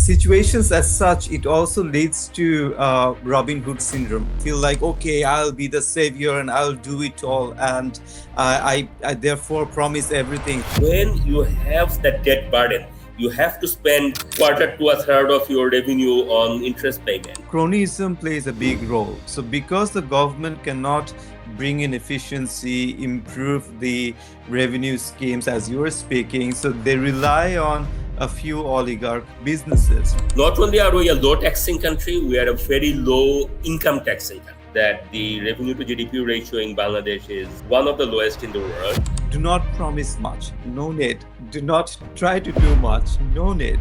situations as such, it also leads to Robin Hood syndrome. Feel like, okay, I'll be the savior and I'll do it all, and I therefore promise everything. When you have that debt burden, you have to spend quarter to a third of your revenue on interest payment. Cronyism plays a big role. So, because the government cannot bring in efficiency, improve the revenue schemes, as you were speaking, so they rely on a few oligarch businesses. Not only are we a low taxing country, we are a very low income taxing country. That the revenue to GDP ratio in Bangladesh is one of the lowest in the world. Do not promise much, no need. Do not try to do much, no need.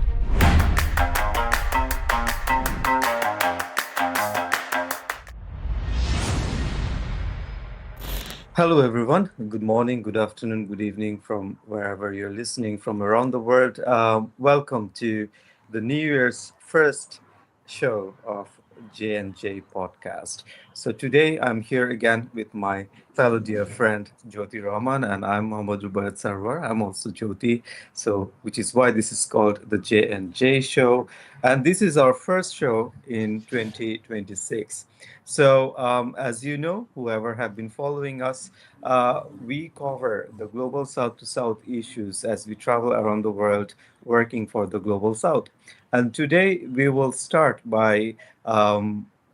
Hello, everyone. Good morning, good afternoon, good evening from wherever you're listening from around the world. Welcome to the New Year's first show of J&J podcast. So today I'm here again with my fellow dear friend Jyoti Rahman, and I'm Md Rubaiyath Sarwar. I'm also Jyoti, so which is why this is called the J&J show, and this is our first show in 2026. So, as you know, whoever have been following us, we cover the global south to south issues as we travel around the world working for the global south. And today we will start by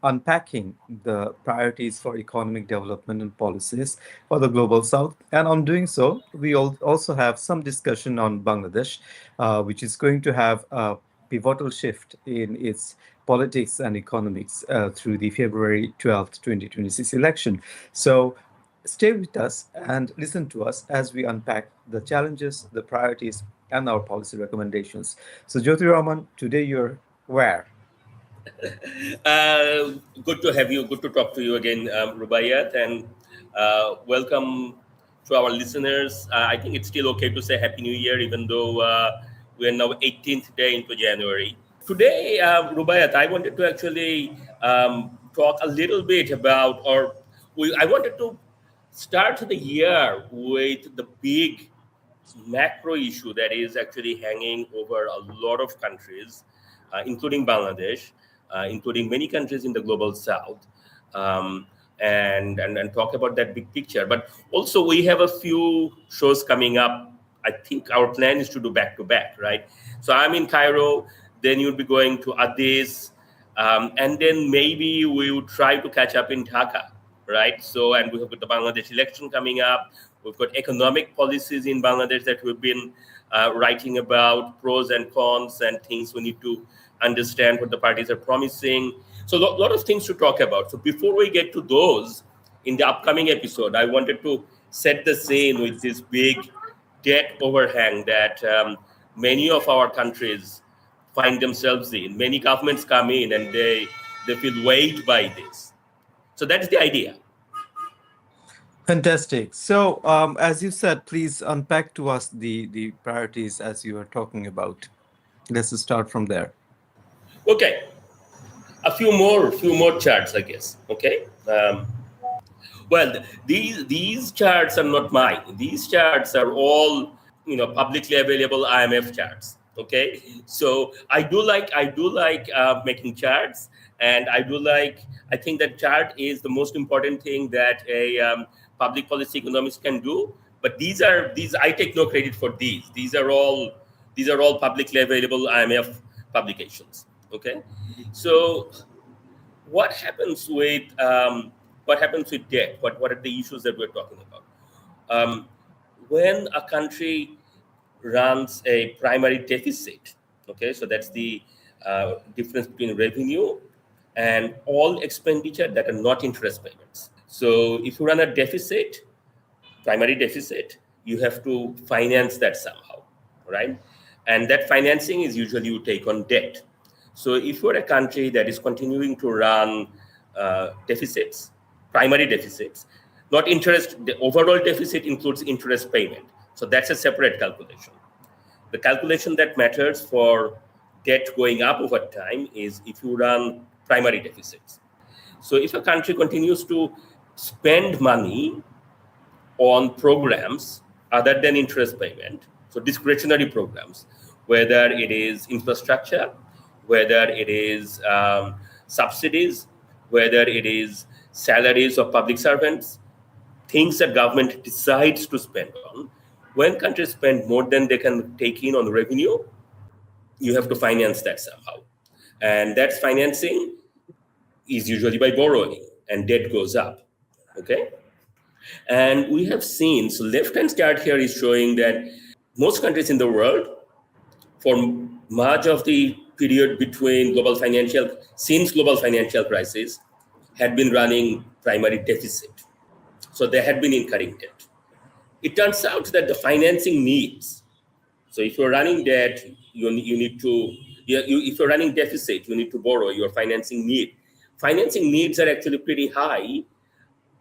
unpacking the priorities for economic development and policies for the global south. And on doing so, we also have some discussion on Bangladesh, which is going to have a pivotal shift in its politics and economics through the February 12th, 2026 election. So stay with us and listen to us as we unpack the challenges, the priorities, and our policy recommendations. So, Jyoti Rahman, today you're where? Good to have you. Good to talk to you again, Rubaiyath, and welcome to our listeners. I think it's still okay to say Happy New Year, even though we are now 18th day into January. Today, Rubaiyath, I wanted to actually talk a little bit about, I wanted to start the year with the big macro issue that is actually hanging over a lot of countries, including Bangladesh, including many countries in the global south, and talk about that big picture. But also, we have a few shows coming up. I think our plan is to do back to back, right? So I'm in Cairo, then you'll be going to Addis, and then maybe we would try to catch up in Dhaka, right? So, and we have got the Bangladesh election coming up. We've got economic policies in Bangladesh that we've been writing about, pros and cons, and things we need to understand what the parties are promising. So, a lot of things to talk about. So, before we get to those, in the upcoming episode, I wanted to set the scene with this big debt overhang that many of our countries find themselves in. Many governments come in and they feel weighed by this. So that's the idea. Fantastic. So, as you said, please unpack to us the priorities as you are talking about. Let's start from there. Okay, a few more charts, I guess. Okay. Well, these charts are not mine. These charts are all publicly available IMF charts. Okay, so I do like making charts, and I think that chart is the most important thing that a public policy economist can do. But these I take no credit for these. These are all publicly available IMF publications. Okay, so what happens with debt? What are the issues that we're talking about? Um, when a country runs a primary deficit, okay, so that's the difference between revenue and all expenditure that are not interest payments. So if you run a deficit, primary deficit, you have to finance that somehow, right? And that financing is usually you take on debt. So if you're a country that is continuing to run deficits, primary deficits, not interest, the overall deficit includes interest payment. So that's a separate calculation. The calculation that matters for debt going up over time is if you run primary deficits. So if a country continues to spend money on programs other than interest payment, so discretionary programs, whether it is infrastructure, whether it is subsidies, whether it is salaries of public servants, things that government decides to spend on. When countries spend more than they can take in on revenue, you have to finance that somehow. And that financing is usually by borrowing, and debt goes up. Okay? And we have seen, so left-hand chart here is showing that most countries in the world, for much of the period between since global financial crisis, had been running primary deficit. So they had been incurring debt. It turns out that the financing needs, so if you're running debt, you need to, if you're running deficit, you need to borrow. Your financing needs are actually pretty high,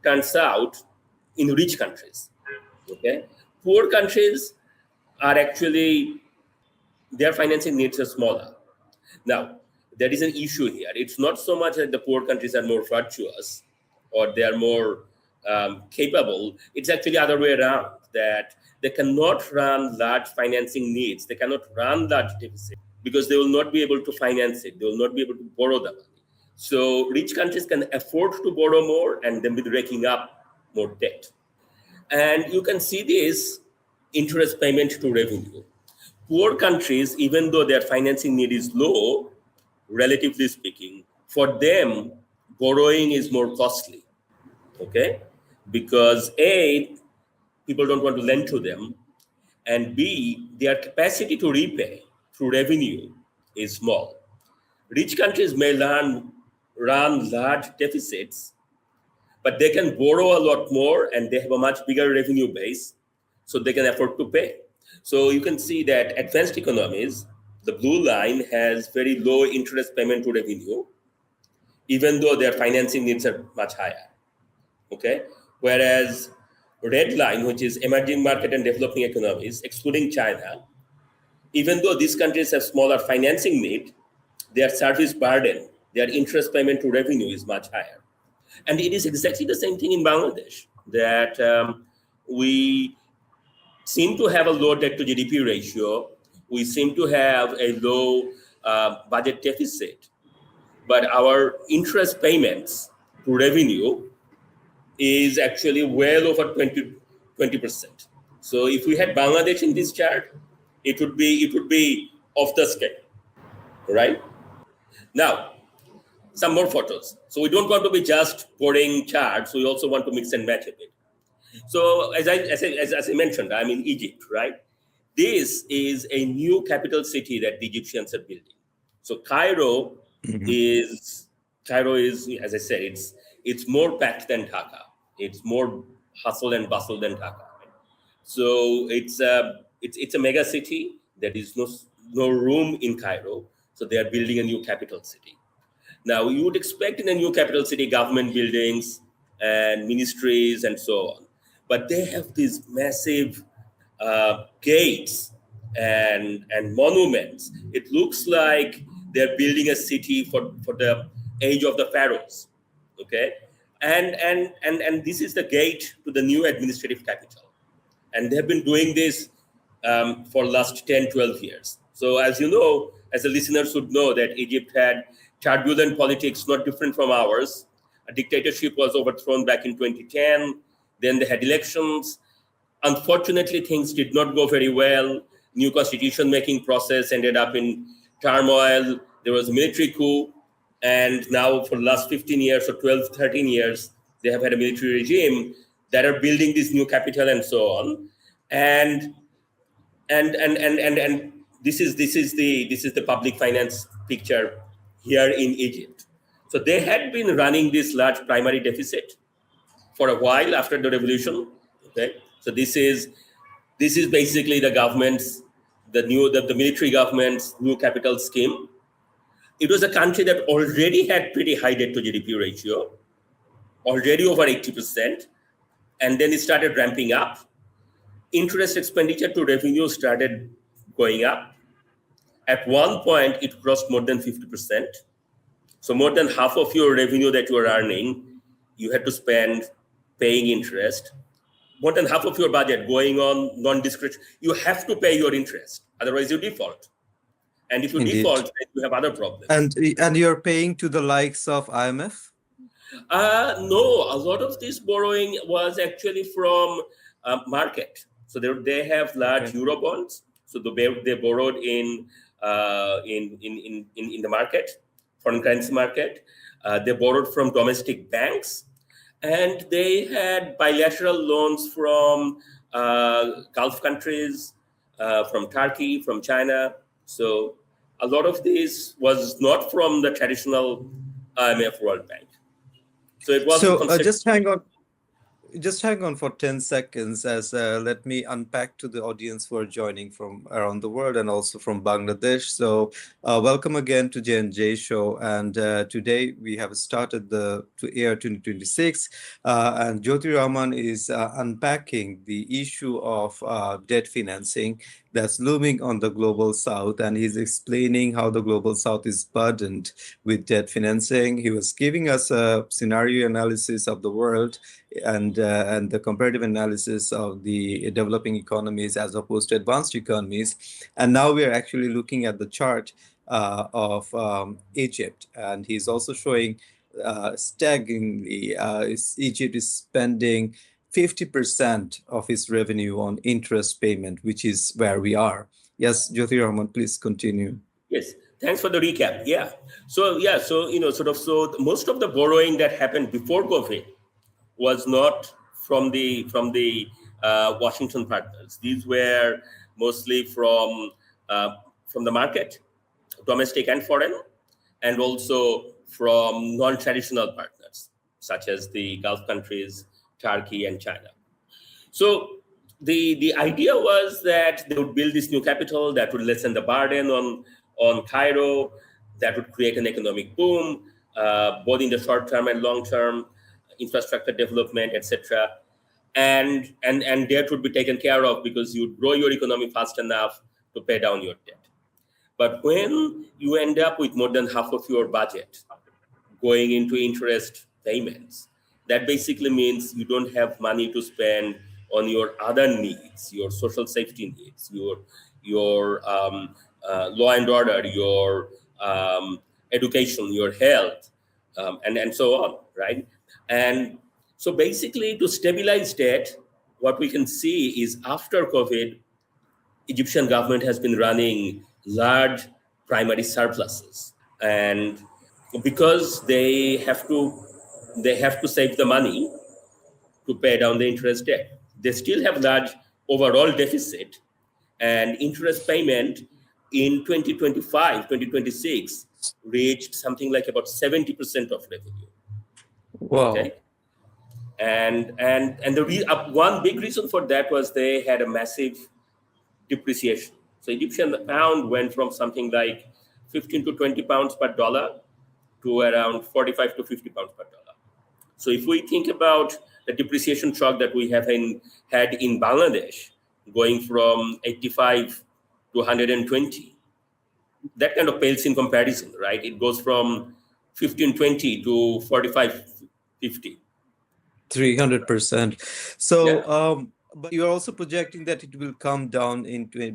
turns out, in rich countries. Okay, poor countries are actually, their financing needs are smaller. Now, there is an issue here. It's not so much that the poor countries are more virtuous or they are more capable. It's actually the other way around, that they cannot run large financing needs. They cannot run large deficit because they will not be able to finance it. They will not be able to borrow the money. So rich countries can afford to borrow more and then be raking up more debt. And you can see this interest payment to revenue. Poor countries, even though their financing need is low, relatively speaking, for them, borrowing is more costly. Okay? Because A, people don't want to lend to them, and B, their capacity to repay through revenue is small. Rich countries may run large deficits, but they can borrow a lot more and they have a much bigger revenue base, so they can afford to pay. So you can see that advanced economies, the blue line, has very low interest payment to revenue, even though their financing needs are much higher. Okay? Whereas red line, which is emerging market and developing economies, excluding China, even though these countries have smaller financing need, their service burden, their interest payment to revenue is much higher. And it is exactly the same thing in Bangladesh, that we seem to have a low debt to GDP ratio. We seem to have a low budget deficit, but our interest payments to revenue is actually well over 20%. So if we had Bangladesh in this chart, it would be off the scale, right? Now, some more photos. So we don't want to be just pouring charts. We also want to mix and match a bit. So as I mentioned, I'm in Egypt, right? This is a new capital city that the Egyptians are building. So Cairo is, as I said, it's more packed than Dhaka. It's more hustle and bustle than Dhaka. Right? So it's a mega city. There is no room in Cairo. So they are building a new capital city. Now, you would expect in a new capital city government buildings and ministries and so on. But they have these massive gates and monuments. It looks like they're building a city for the age of the pharaohs. Okay? And this is the gate to the new administrative capital. And they've been doing this for last 10, 12 years. So as you know, as the listeners should know, that Egypt had turbulent politics, not different from ours. A dictatorship was overthrown back in 2010. Then they had elections. Unfortunately, things did not go very well. New constitution-making process ended up in turmoil. There was a military coup. And now for the last 15 years or 12, 13 years, they have had a military regime that are building this new capital and so on. And this is the public finance picture here in Egypt. So they had been running this large primary deficit for a while after the revolution. Okay, so this is basically the government's, the military government's new capital scheme. It was a country that already had pretty high debt to GDP ratio, already over 80%, and then it started ramping up. Interest expenditure to revenue started going up. At one point, it crossed more than 50%. So more than half of your revenue that you are earning, you had to spend paying interest. More than half of your budget going on non-discretionary. You have to pay your interest, otherwise you default. And if you Indeed. default, then you have other problems. And you're paying to the likes of IMF? No, a lot of this borrowing was actually from market. So they have large Okay. euro bonds. So they borrowed in the market, foreign currency market. They borrowed from domestic banks, and they had bilateral loans from Gulf countries, from Turkey, from China. So a lot of this was not from the traditional IMF World Bank. So it was So considered. just hang on for 10 seconds as let me unpack to the audience who are joining from around the world and also from Bangladesh. So welcome again to J&J show. And today we have started the to air 2026 and Jyoti Rahman is unpacking the issue of debt financing that's looming on the global south, and he's explaining how the global south is burdened with debt financing. He was giving us a scenario analysis of the world and the comparative analysis of the developing economies as opposed to advanced economies. And now we are actually looking at the chart of Egypt, and he's also showing staggeringly Egypt is spending 50% of its revenue on interest payment, which is where we are. Yes, Jyoti Rahman, please continue. Yes, thanks for the recap. So most of the borrowing that happened before COVID was not from the Washington partners. These were mostly from the market, domestic and foreign, and also from non-traditional partners such as the Gulf countries, Turkey, and China. So the idea was that they would build this new capital that would lessen the burden on Cairo, that would create an economic boom, both in the short term and long term, infrastructure development, etc. And debt would be taken care of because you would grow your economy fast enough to pay down your debt. But when you end up with more than half of your budget going into interest payments, that basically means you don't have money to spend on your other needs, your social safety needs, your law and order, your education, your health, and so on, right? And so basically, to stabilize debt, what we can see is after COVID, Egyptian government has been running large primary surpluses, and because they have to save the money to pay down the interest debt. They still have large overall deficit, and interest payment in 2025, 2026 reached something like about 70% of revenue. Wow. Okay, and one big reason for that was they had a massive depreciation. So Egyptian pound went from something like 15 to 20 pounds per dollar to around 45 to 50 pounds per dollar. So if we think about the depreciation shock that we had in Bangladesh, going from 85 to 120, that kind of pales in comparison, right? It goes from 1520 to 4550. 300%. So, Yeah. but you're also projecting that it will come down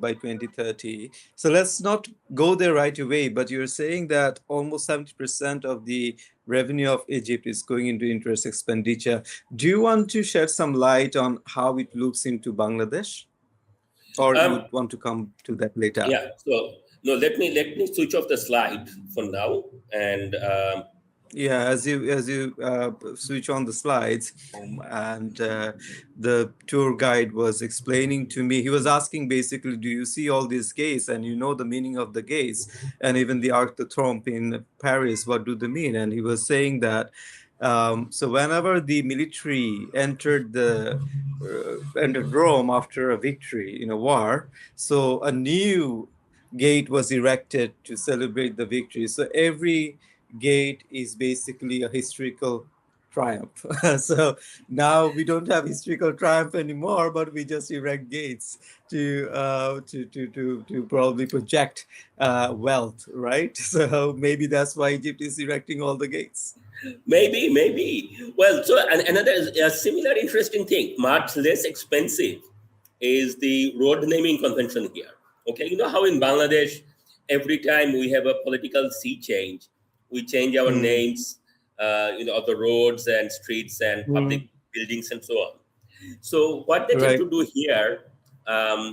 by 2030. So let's not go there right away, but you're saying that almost 70% of the revenue of Egypt is going into interest expenditure. Do you want to shed some light on how it looks into Bangladesh? Or you Um, would want to come to that later? yeah. So no, let me switch off the slide for now, and Yeah, as you switch on the slides, and the tour guide was explaining to me. He was asking basically, "Do you see all these gates? And you know the meaning of the gates, and even the Arc de Triomphe in Paris. What do they mean?" And he was saying that. So whenever the military entered Rome after a victory in a war, so a new gate was erected to celebrate the victory. So every gate is basically a historical triumph. So now we don't have historical triumph anymore, but we just erect gates to probably project wealth, right? So maybe that's why Egypt is erecting all the gates. maybe. Well, so another a similar interesting thing, much less expensive, is the road naming convention here. Okay, you know how in Bangladesh every time we have a political sea change, we change our Mm. names, of the roads and streets and public Mm. buildings and so on. So what they tend Right. to do here,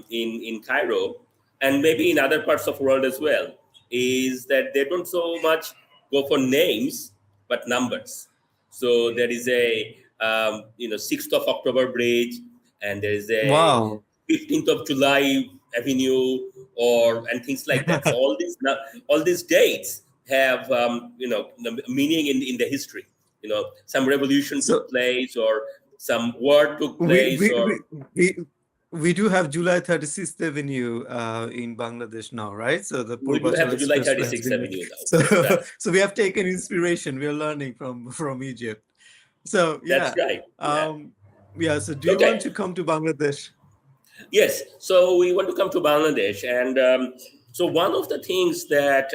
in Cairo and maybe in other parts of the world as well, is that they don't so much go for names but numbers. So there is a 6th of October bridge, and there is a Wow. 15th of July Avenue, or and things like that. So all these dates have meaning in the history. Some revolution took So place, or some war took we place, we or we we, we do have July 36th Avenue in Bangladesh now, right? So the we do have Purvachal the July Expressway has 36th been made. Avenue now. So That's right. so we have taken inspiration. We are learning from Egypt. So That's yeah, right. Yeah. um, yeah. So do you want Okay. to come to Bangladesh? Yes. So we want to come to Bangladesh, and so one of the things that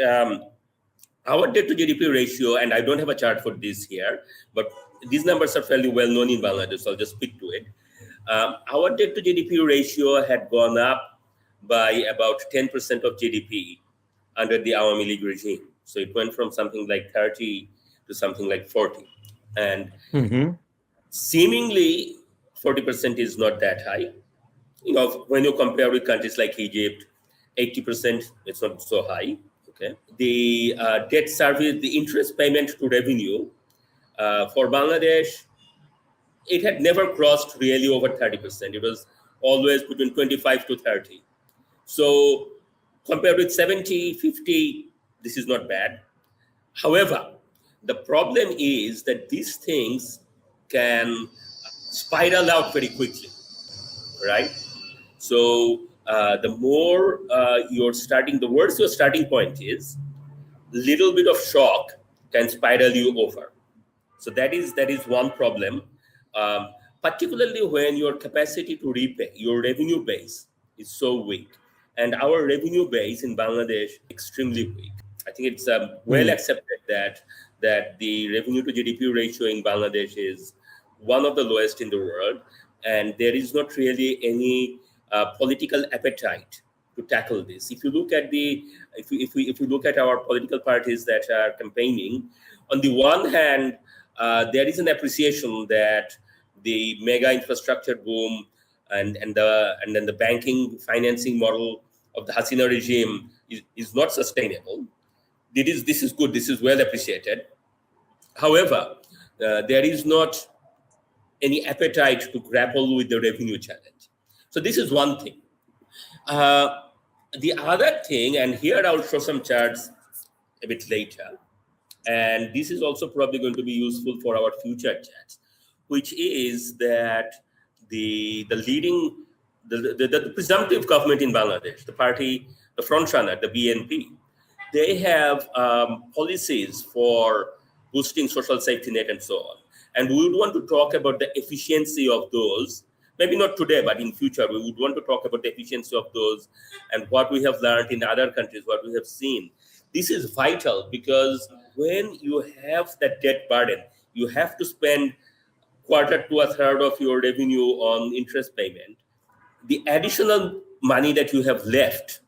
our debt to GDP ratio, and I don't have a chart for this here, but these numbers are fairly well known in Bangladesh, so I'll just speak to it. Our debt to GDP ratio had gone up by about 10% of GDP under the Awami League regime. So it went from something like 30 to something like 40. And Mm-hmm. seemingly 40% is not that high. When you compare with countries like Egypt, 80%, it's not so high. Okay. The debt service, the interest payment to revenue for Bangladesh, it had never crossed really over 30%. It was always between 25 to 30. So compared with 70, 50, this is not bad. However, the problem is that these things can spiral out very quickly, right? So the more the worse your starting point is, little bit of shock can spiral you over. So that is one problem, um, particularly when your capacity to repay, your revenue base is so weak, and our revenue base in Bangladesh extremely weak. I think it's well Mm. accepted that the revenue to GDP ratio in Bangladesh is one of the lowest in the world, and there is not really any political appetite to tackle this. If you look at if we look at our political parties that are campaigning, on the one hand, there is an appreciation that the mega infrastructure boom and then the banking financing model of the Hasina regime is not sustainable. This is good. This is well appreciated. However, there is not any appetite to grapple with the revenue challenge. So this is one thing. Uh, the other thing, and here I'll show some charts a bit later, and this is also probably going to be useful for our future chats, which is that the leading the presumptive government in Bangladesh, the party, the frontrunner, the BNP, they have policies for boosting social safety net and so on. And we would want to talk about the efficiency of those. Maybe not today, but in future, we would want to talk about the efficiency of those and what we have learned in other countries, what we have seen. This is vital because when you have that debt burden, you have to spend quarter to a third of your revenue on interest payment. The additional money that you have left,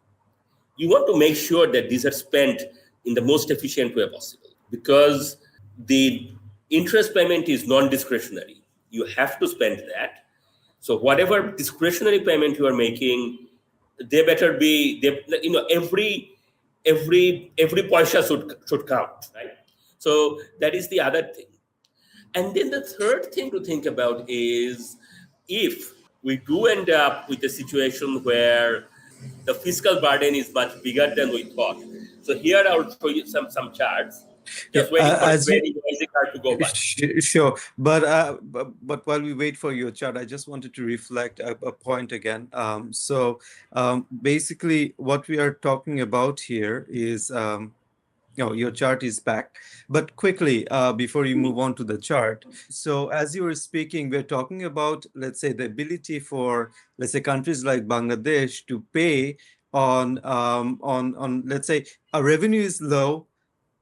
you want to make sure that these are spent in the most efficient way possible, because the interest payment is non-discretionary. You have to spend that. So whatever discretionary payment you are making, they better be every paisa should count, right? So that is the other thing. And then the third thing to think about is, if we do end up with a situation where the fiscal burden is much bigger than we thought. So here I'll show you some charts. Yeah, Just waiting for a as you very noisy car to go by. Sure, but while we wait for your chart, I just wanted to reflect a point again. Basically, what we are talking about here is no, your chart is back. But quickly, before you move on to the chart, so as you were speaking, we're talking about, let's say, the ability for, let's say, countries like Bangladesh to pay on let's say, a revenue is low,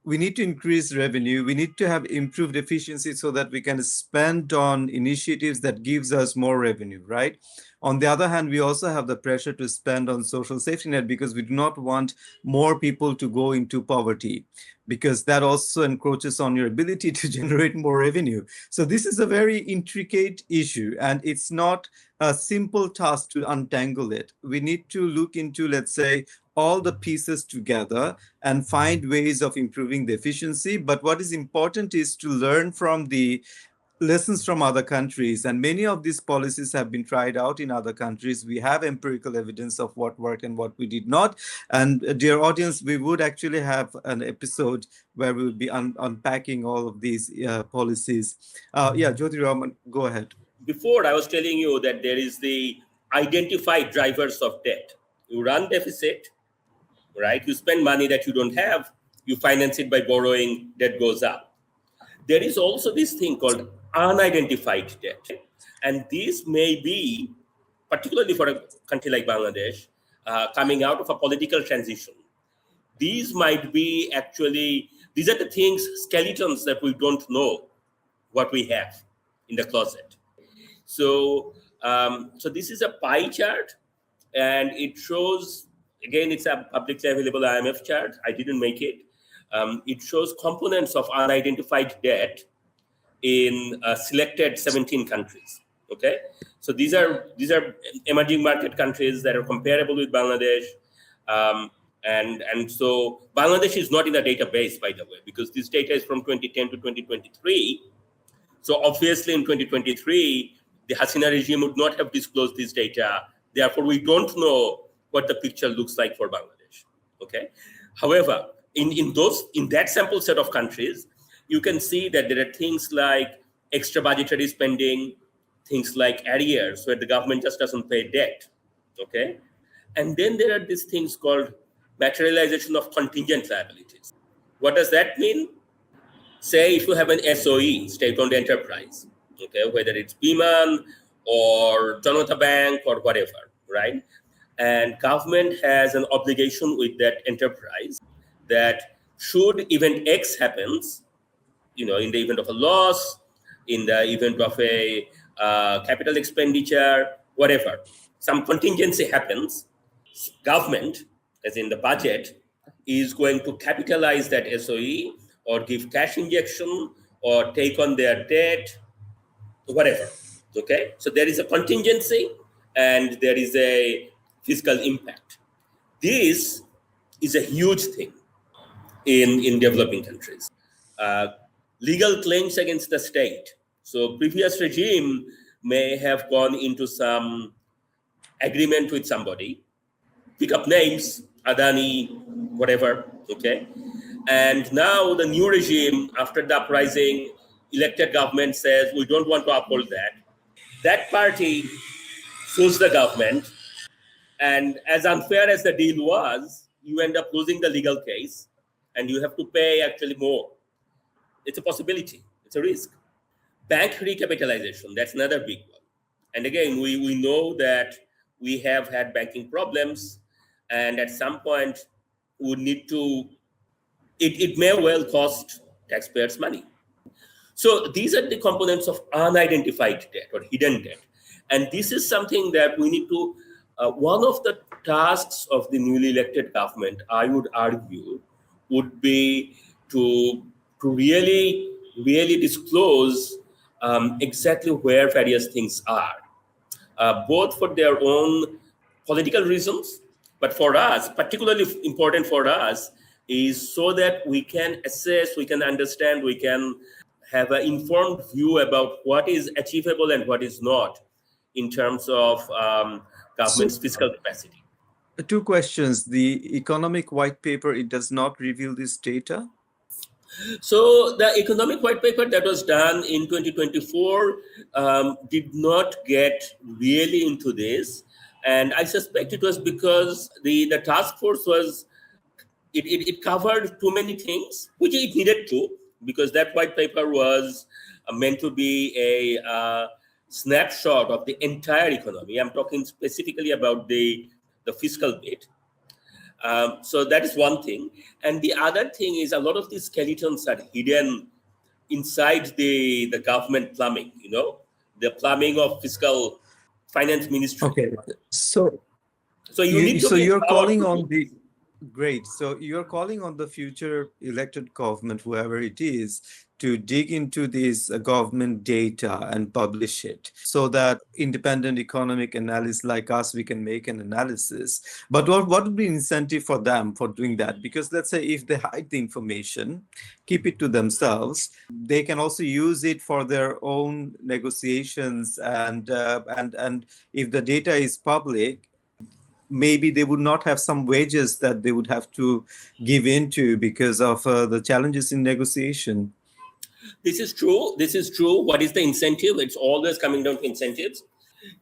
we need to increase revenue. We need to have improved efficiency so that we can spend on initiatives that gives us more revenue, right? On the other hand, we also have the pressure to spend on social safety net because we do not want more people to go into poverty, because that also encroaches on your ability to generate more revenue. So this is a very intricate issue, and it's not a simple task to untangle it. We need to look into, let's say, all the pieces together and find ways of improving the efficiency. But what is important is to learn from the lessons from other countries, and many of these policies have been tried out in other countries. We have empirical evidence of what worked and what we did not. And dear audience, we would actually have an episode where we will be unpacking all of these policies. Yeah, Jyoti Rahman, go ahead. Before, I was telling you that there is the identified drivers of debt. You run deficit, right? You spend money that you don't have, you finance it by borrowing, debt goes up. There is also this thing called unidentified debt. And this may be, particularly for a country like Bangladesh, coming out of a political transition. These might be actually, these are the things, skeletons that we don't know what we have in the closet. So, so this is a pie chart, and it shows, again, it's a publicly available IMF chart. I didn't make it. It shows components of unidentified debt in selected 17 countries. Okay, so these are emerging market countries that are comparable with Bangladesh, and so Bangladesh is not in the database, by the way, because this data is from 2010 to 2023. So obviously in 2023, the Hasina regime would not have disclosed this data. Therefore, we don't know what the picture looks like for Bangladesh. Okay. However, in that sample set of countries, you can see that there are things like extra budgetary spending, things like arrears where the government just doesn't pay debt. Okay. And then there are these things called materialization of contingent liabilities. What does that mean? Say if you have an SOE, state-owned enterprise, okay, whether it's Biman or Janata Bank or whatever, right? And government has an obligation with that enterprise that should event X happens, in the event of a loss, in the event of a capital expenditure, whatever, some contingency happens, government, as in the budget, is going to capitalize that SOE or give cash injection or take on their debt, whatever. Okay, so there is a contingency and there is a fiscal impact. This is a huge thing in developing countries. Legal claims against the state. So previous regime may have gone into some agreement with somebody, pick up names, Adani, whatever, okay? And now the new regime, after the uprising, elected government says, we don't want to uphold that. That party sues the government, and as unfair as the deal was, you end up losing the legal case, and you have to pay actually more. It's a possibility, it's a risk. Bank recapitalization, that's another big one. And again, we know that we have had banking problems, and at some point, we need to, it may well cost taxpayers money. So these are the components of unidentified debt or hidden debt. And this is something that we need to, one of the tasks of the newly elected government, I would argue, would be to really disclose exactly where various things are, both for their own political reasons, but for us, particularly important for us, is so that we can assess, we can understand, we can have an informed view about what is achievable and what is not in terms of government's fiscal capacity. Two questions. The economic white paper, it does not reveal this data? So the economic white paper that was done in 2024 did not get really into this. And I suspect it was because the task force was, it covered too many things, which it needed to, because that white paper was meant to be a snapshot of the entire economy. I'm talking specifically about the fiscal bit. So that is one thing. And the other thing is a lot of these skeletons are hidden inside the government plumbing, the plumbing of fiscal finance ministry. Okay. So So you need to so be you're empowered calling to do. on the great. So you're calling on the future elected government, whoever it is, to dig into this government data and publish it so that independent economic analysts like us, we can make an analysis. But what would be incentive for them for doing that? Because let's say if they hide the information, keep it to themselves, they can also use it for their own negotiations and if the data is public, maybe they would not have some wages that they would have to give into because of the challenges in negotiation. This is true. This is true. What is the incentive? It's always coming down to incentives.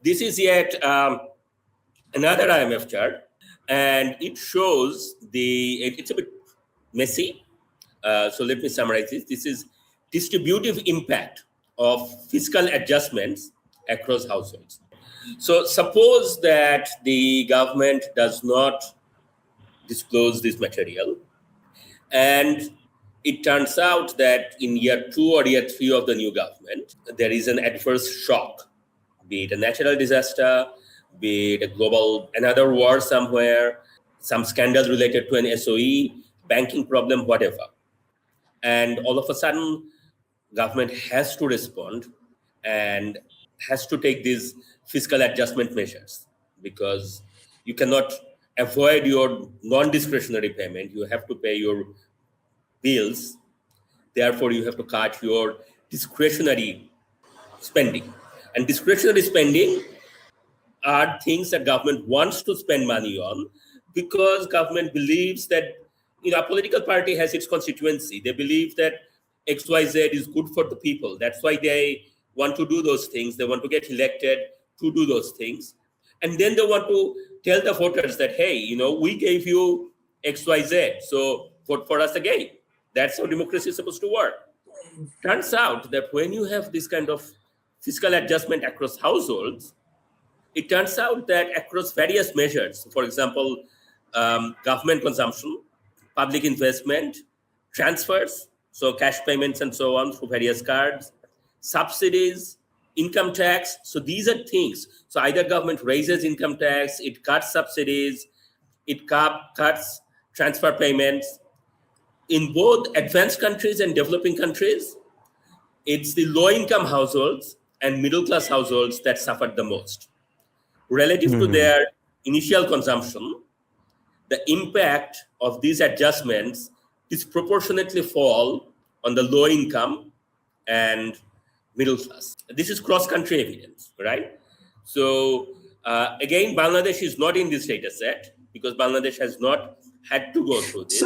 This is yet another IMF chart, and it shows it's a bit messy. So let me summarize this. This is distributive impact of fiscal adjustments across households. So suppose that the government does not disclose this material, and it turns out that in year 2 or year 3 of the new government, there is an adverse shock, be it a natural disaster, be it a global, another war somewhere, some scandal related to an SOE, banking problem, whatever. And all of a sudden, government has to respond and has to take these fiscal adjustment measures, because you cannot avoid your non-discretionary payment. You have to pay your bills. Therefore, you have to cut your discretionary spending. And discretionary spending are things that government wants to spend money on, because government believes that a political party has its constituency. They believe that XYZ is good for the people. That's why they want to do those things. They want to get elected to do those things. And then they want to tell the voters that, hey, we gave you XYZ, so vote for us again. That's how democracy is supposed to work. Turns out that when you have this kind of fiscal adjustment across households, it turns out that across various measures, for example, government consumption, public investment, transfers, so cash payments and so on through various cards, subsidies, income tax. So these are things. So either government raises income tax, it cuts subsidies, it cuts transfer payments. In both advanced countries and developing countries, it's the low-income households and middle-class households that suffered the most. Relative to their initial consumption, the impact of these adjustments disproportionately fall on the low income and middle class. This is cross-country evidence, right? So again, Bangladesh is not in this data set because Bangladesh has not had to go through this.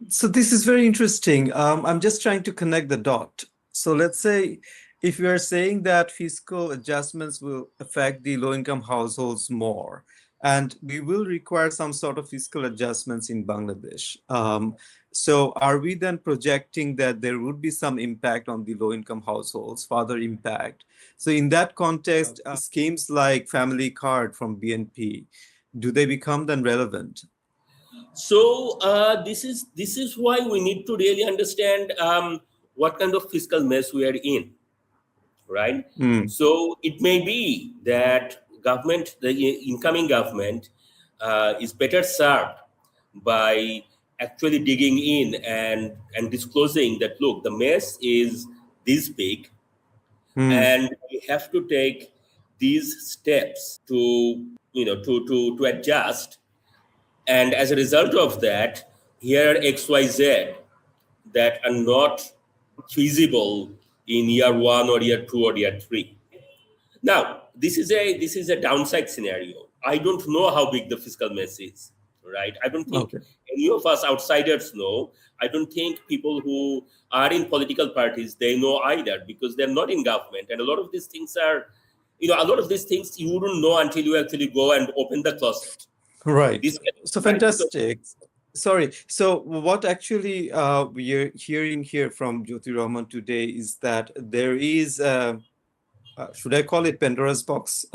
So this is very interesting. I'm just trying to connect the dot. So let's say if you are saying that fiscal adjustments will affect the low-income households more, and we will require some sort of fiscal adjustments in Bangladesh. So are we then projecting that there would be some impact on the low-income households, further impact? So in that context, schemes like Family Card from BNP, do they become then relevant? So this is why we need to really understand what kind of fiscal mess we are in, right? So it may be that the incoming government is better served by actually digging in and disclosing that, look, the mess is this big, and we have to take these steps to to adjust. And as a result of that, here are XYZ that are not feasible in year 1 or year 2 or year 3. Now, this is a downside scenario. I don't know how big the fiscal mess is, right? I don't think any of us outsiders know. I don't think people who are in political parties, they know either, because they're not in government. And a lot of these things are, a lot of these things you wouldn't know until you actually go and open the closet. Right. So fantastic. Sorry. So what actually we are hearing here from Jyoti Rahman today is that there is a should I call it Pandora's box,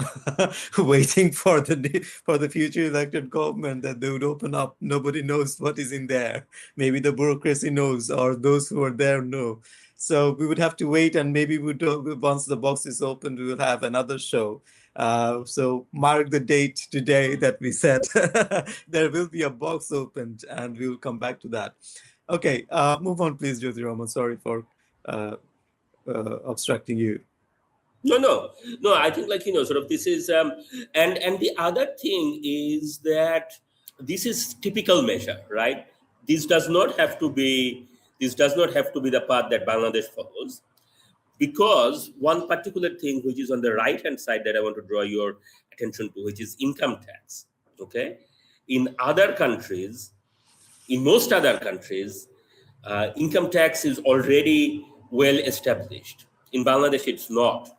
waiting for the future elected government that they would open up. Nobody knows what is in there. Maybe the bureaucracy knows, or those who are there know. So we would have to wait, and maybe once the box is opened, we will have another show. So mark the date today that we said there will be a box opened, and we will come back to that. Okay, move on, please, Jyoti Rahman. Sorry for uh, obstructing you. No. I think, like, sort of this is and the other thing is that this is typical measure, right? This does not have to be the path that Bangladesh follows, because one particular thing which is on the right hand side that I want to draw your attention to, which is income tax. Okay, in other countries, in most other countries, income tax is already well established. In Bangladesh, it's not.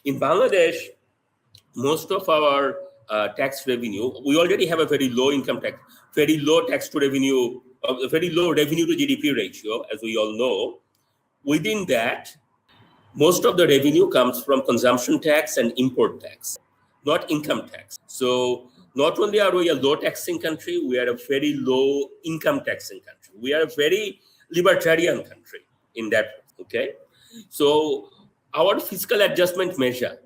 In Bangladesh, most of our tax revenue, we already have a very low income tax, very low tax to revenue, a very low revenue to GDP ratio, as we all know. Within that, most of the revenue comes from consumption tax and import tax, not income tax. So not only are we a low taxing country, we are a very low income taxing country. We are a very libertarian country in that. Okay, so our fiscal adjustment measure,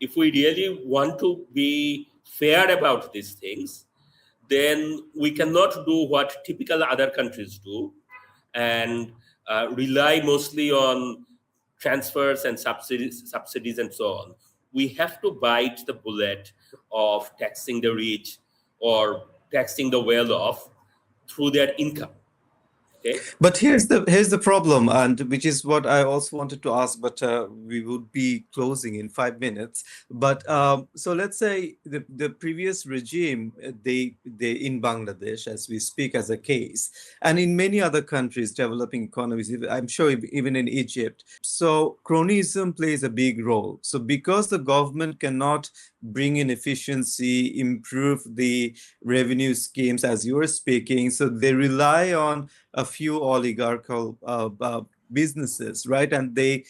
if we really want to be fair about these things, then we cannot do what typical other countries do and rely mostly on transfers and subsidies and so on. We have to bite the bullet of taxing the rich or taxing the well-off through their income. Okay. But here's the problem, and which is what I also wanted to ask, but we would be closing in 5 minutes. But so let's say the previous regime, they in Bangladesh, as we speak as a case, and in many other countries, developing economies, I'm sure even in Egypt. So cronyism plays a big role. So because the government cannot bring in efficiency, improve the revenue schemes, as you were speaking, so they rely on a few oligarchical businesses, right? And they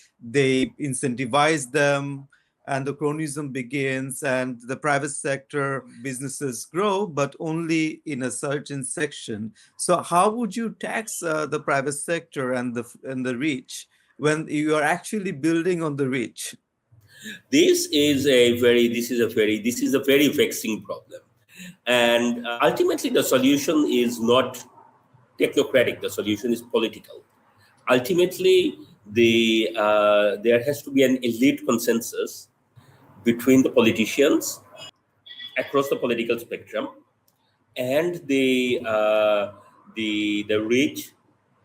incentivize them, and the cronyism begins, and the private sector businesses grow, but only in a certain section. So how would you tax the private sector and the rich when you are actually building on the rich? This is a very vexing problem, and ultimately the solution is not technocratic. The solution is political. Ultimately, there has to be an elite consensus between the politicians across the political spectrum and the rich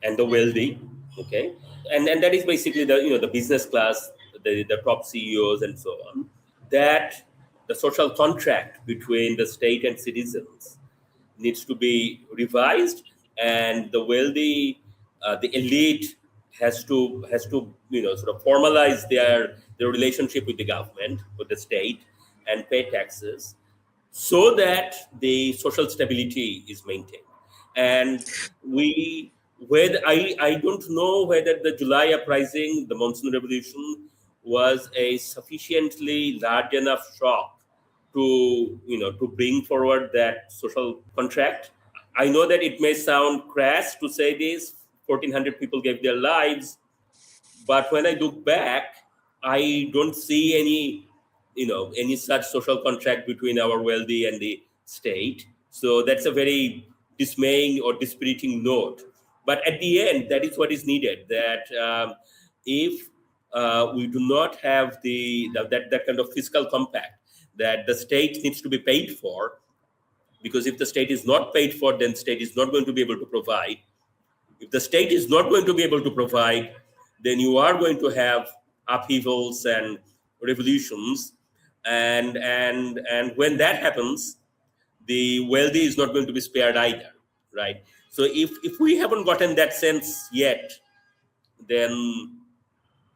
and the wealthy. Okay, and that is basically the business class, the top CEOs and so on. That the social contract between the state and citizens needs to be revised, and the wealthy, the elite has to sort of formalize their relationship with the government, with the state, and pay taxes so that the social stability is maintained. And we whether I don't know whether the July uprising, the monsoon revolution, was a sufficiently large enough shock to bring forward that social contract. I know that it may sound crass to say this. 1,400 people gave their lives, but when I look back, I don't see any such social contract between our wealthy and the state. So that's a very dismaying or dispiriting note. But at the end, that is what is needed. That if we do not have that kind of fiscal compact, that the state needs to be paid for, because if the state is not paid for, then state is not going to be able to provide. If the state is not going to be able to provide, then you are going to have upheavals and revolutions, and when that happens, the wealthy is not going to be spared either, right? So if we haven't gotten that sense yet, then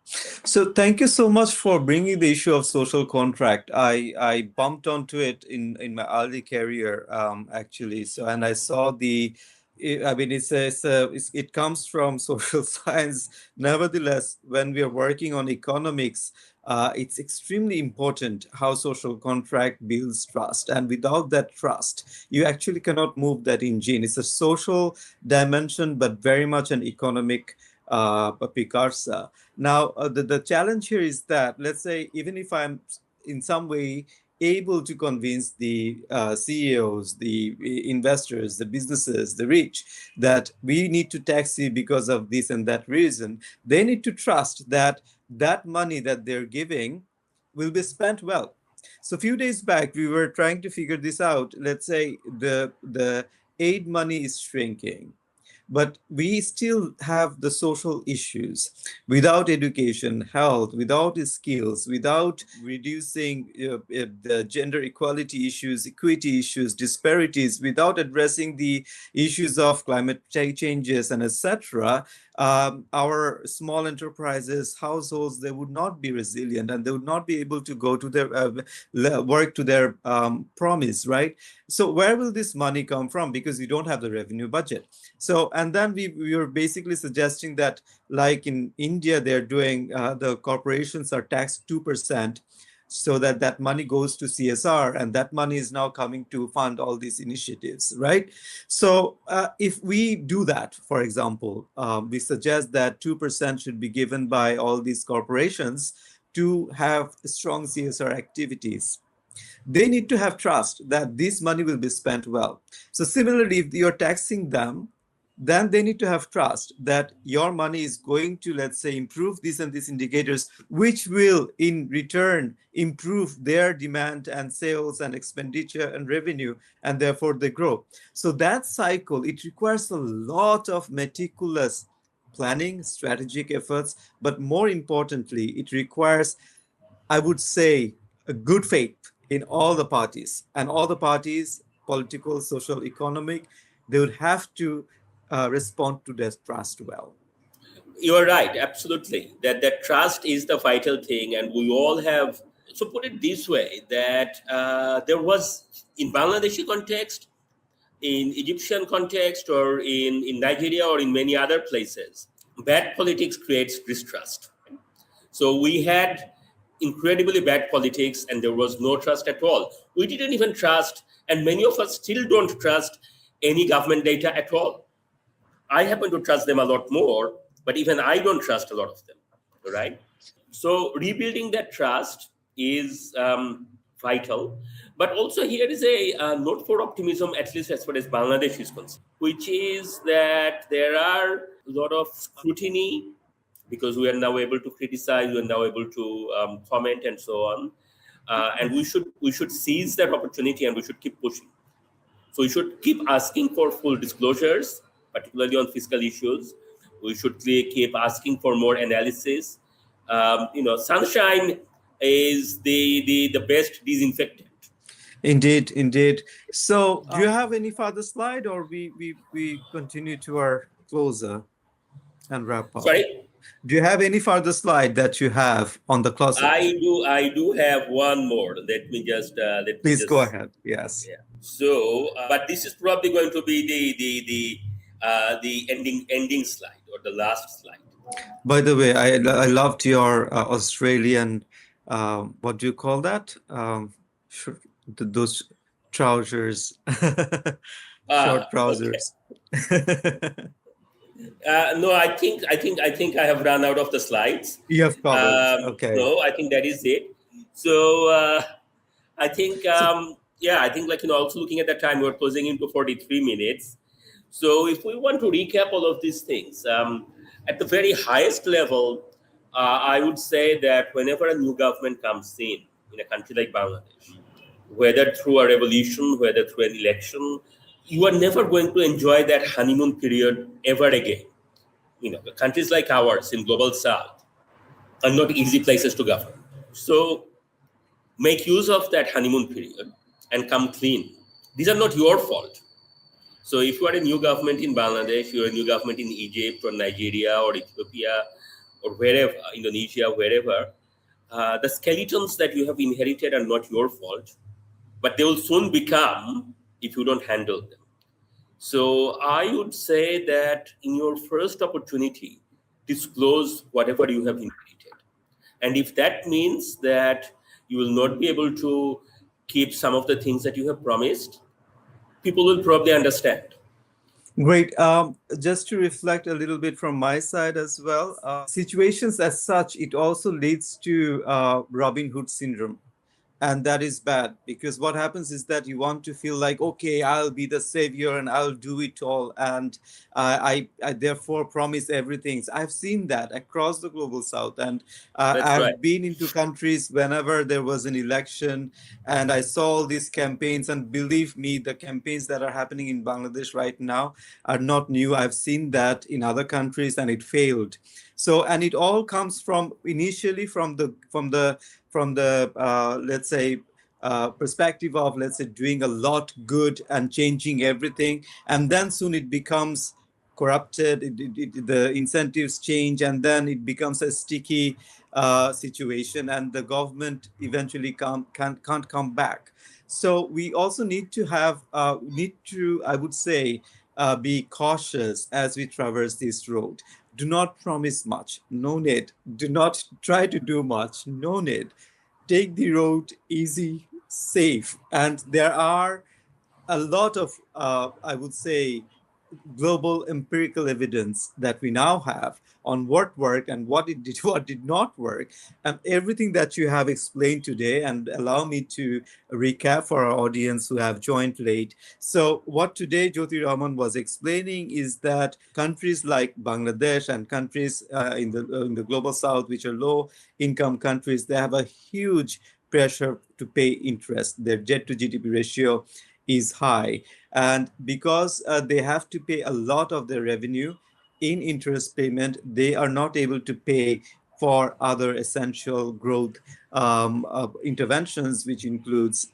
So thank you so much for bringing the issue of social contract. I bumped onto it in my early career, actually. So, and I saw I mean, it comes from social science. Nevertheless, when we are working on economics, it's extremely important how social contract builds trust. And without that trust, you actually cannot move that engine. It's a social dimension, but very much an economic precursor. Now, the challenge here is that, let's say, even if I'm in some way able to convince the CEOs, the investors, the businesses, the rich, that we need to tax you because of this and that reason, they need to trust that that money that they're giving will be spent well. So a few days back, we were trying to figure this out. Let's say the aid money is shrinking, but we still have the social issues. Without education, health, without skills, without reducing the gender equality issues, equity issues, disparities, without addressing the issues of climate changes and etc., our small enterprises, households, they would not be resilient, and they would not be able to go to their work to their promise, right? So where will this money come from? Because we don't have the revenue budget. So, and then we were basically suggesting that, like in India, they're doing, the corporations are taxed 2%, so that that money goes to CSR, and that money is now coming to fund all these initiatives, right? So if we do that, for example, we suggest that 2% should be given by all these corporations to have strong CSR activities. They need to have trust that this money will be spent well. So similarly, if you're taxing them, then they need to have trust that your money is going to, let's say, improve these and these indicators, which will in return improve their demand and sales and expenditure and revenue, and therefore they grow. So that cycle, it requires a lot of meticulous planning, strategic efforts, but more importantly, it requires, I would say, a good faith in all the parties, and all the parties, political, social, economic, they would have to respond to their trust well. You are right, absolutely. That trust is the vital thing, and we all have. So put it this way: that there was in Bangladeshi context, in Egyptian context, or in Nigeria, or in many other places, bad politics creates distrust. So we had incredibly bad politics, and there was no trust at all. We didn't even trust, and many of us still don't trust any government data at all. I happen to trust them a lot more, but even I don't trust a lot of them, right? So rebuilding that trust is vital. But also here is a note for optimism, at least as far as Bangladesh is concerned, which is that there are a lot of scrutiny because we are now able to criticize, we are now able to comment and so on. And we should seize that opportunity, and we should keep pushing. So we should keep asking for full disclosures, particularly on fiscal issues. We should keep asking for more analysis. Sunshine is the best disinfectant. Indeed, indeed. So do you have any further slide, or we continue to our closer and wrap up? Sorry, Do you have any further slide that you have on the closet? I do have one more. Please go ahead. Yes. Yeah. So, but this is probably going to be the ending slide, or the last slide. By the way, I loved your Australian, what do you call that? Those trousers, short Okay. trousers. No, I think I have run out of the slides. You have covered. Okay. No, I think that is it. So I think yeah, I think also looking at the time, we're closing into 43 minutes. So if we want to recap all of these things, at the very highest level, I would say that whenever a new government comes in a country like Bangladesh, whether through a revolution, whether through an election, you are never going to enjoy that honeymoon period ever again. Countries like ours in global south are not easy places to govern. So make use of that honeymoon period and come clean. These are not your fault. So if you are a new government in Bangladesh, you're a new government in Egypt or Nigeria or Ethiopia or wherever, Indonesia, wherever, the skeletons that you have inherited are not your fault, but they will soon become if you don't handle them. So I would say that in your first opportunity, disclose whatever you have inherited. And if that means that you will not be able to keep some of the things that you have promised, people will probably understand. Great. Just to reflect a little bit from my side as well, situations as such, it also leads to Robin Hood syndrome. And that is bad, because what happens is that you want to feel like, okay, I'll be the savior and I'll do it all, and I therefore promise everything. So I've seen that across the global south, and That's right. I've been into countries whenever there was an election, and I saw all these campaigns. And believe me, the campaigns that are happening in Bangladesh right now are not new. I've seen that in other countries, and it failed. So, and it all comes from initially from the let's say perspective of, let's say, doing a lot good and changing everything, and then soon it becomes corrupted. The incentives change, and then it becomes a sticky situation, and the government eventually can't come back. So we also need to, I would say, be cautious as we traverse this road. Do not promise much, no need. Do not try to do much, no need. Take the road easy, safe. And there are a lot of, I would say, global empirical evidence that we now have on what worked and what it did, what did not work, and everything that you have explained today. And allow me to recap for our audience who have joined late. So, what today Jyoti Rahman was explaining is that countries like Bangladesh and countries in the global south, which are low income countries, they have a huge pressure to pay interest. Their debt to GDP ratio is high. And because they have to pay a lot of their revenue in interest payment, they are not able to pay for other essential growth interventions, which includes,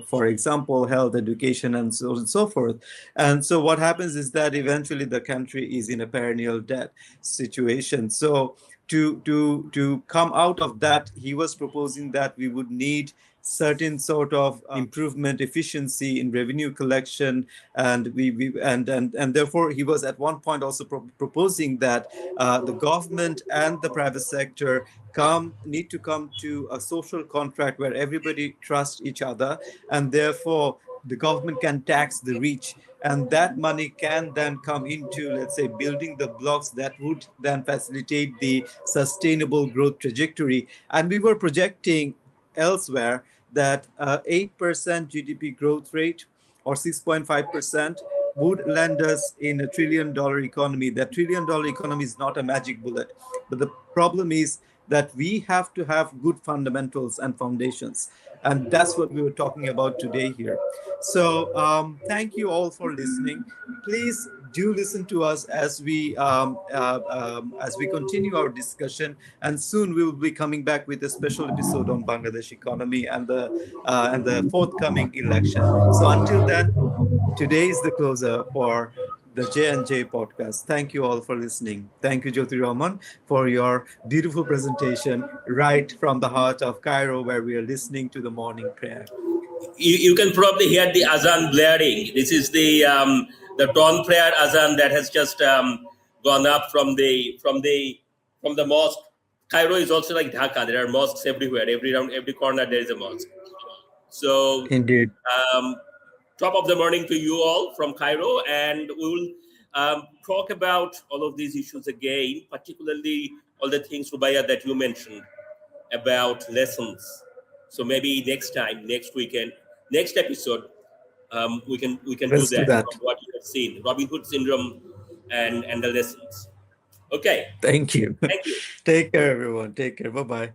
for example, health, education, and so on and so forth. And so what happens is that eventually the country is in a perennial debt situation. So to come out of that, he was proposing that we would need certain sort of improvement efficiency in revenue collection, and and therefore he was at one point also proposing that the government and the private sector need to come to a social contract where everybody trusts each other, and therefore the government can tax the rich, and that money can then come into, let's say, building the blocks that would then facilitate the sustainable growth trajectory. And we were projecting elsewhere that 8% GDP growth rate or 6.5% would land us in a $1 trillion economy. That $1 trillion economy is not a magic bullet, but the problem is that we have to have good fundamentals and foundations. And that's what we were talking about today here. So thank you all for listening. Please do listen to us as we continue our discussion. And soon we will be coming back with a special episode on Bangladesh economy and the forthcoming election. So until then, today is the closer for the J&J podcast. Thank you all for listening. Thank you, Jyoti Rahman, for your beautiful presentation right from the heart of Cairo, where we are listening to the morning prayer. You can probably hear the azan blaring. This is the dawn prayer azan that has just gone up from the mosque. Cairo is also like Dhaka. There are mosques everywhere. Every corner there is a mosque. So, Indeed. um, top of the morning to you all from Cairo, and we will talk about all of these issues again, particularly all the things, Rubaiyath, that you mentioned about lessons. So maybe next time, next weekend, next episode, we can do Let's do that that. from what you have seen, Robin Hood syndrome, and the lessons. Okay, Thank you. thank you. Take care, everyone. Take care. Bye bye.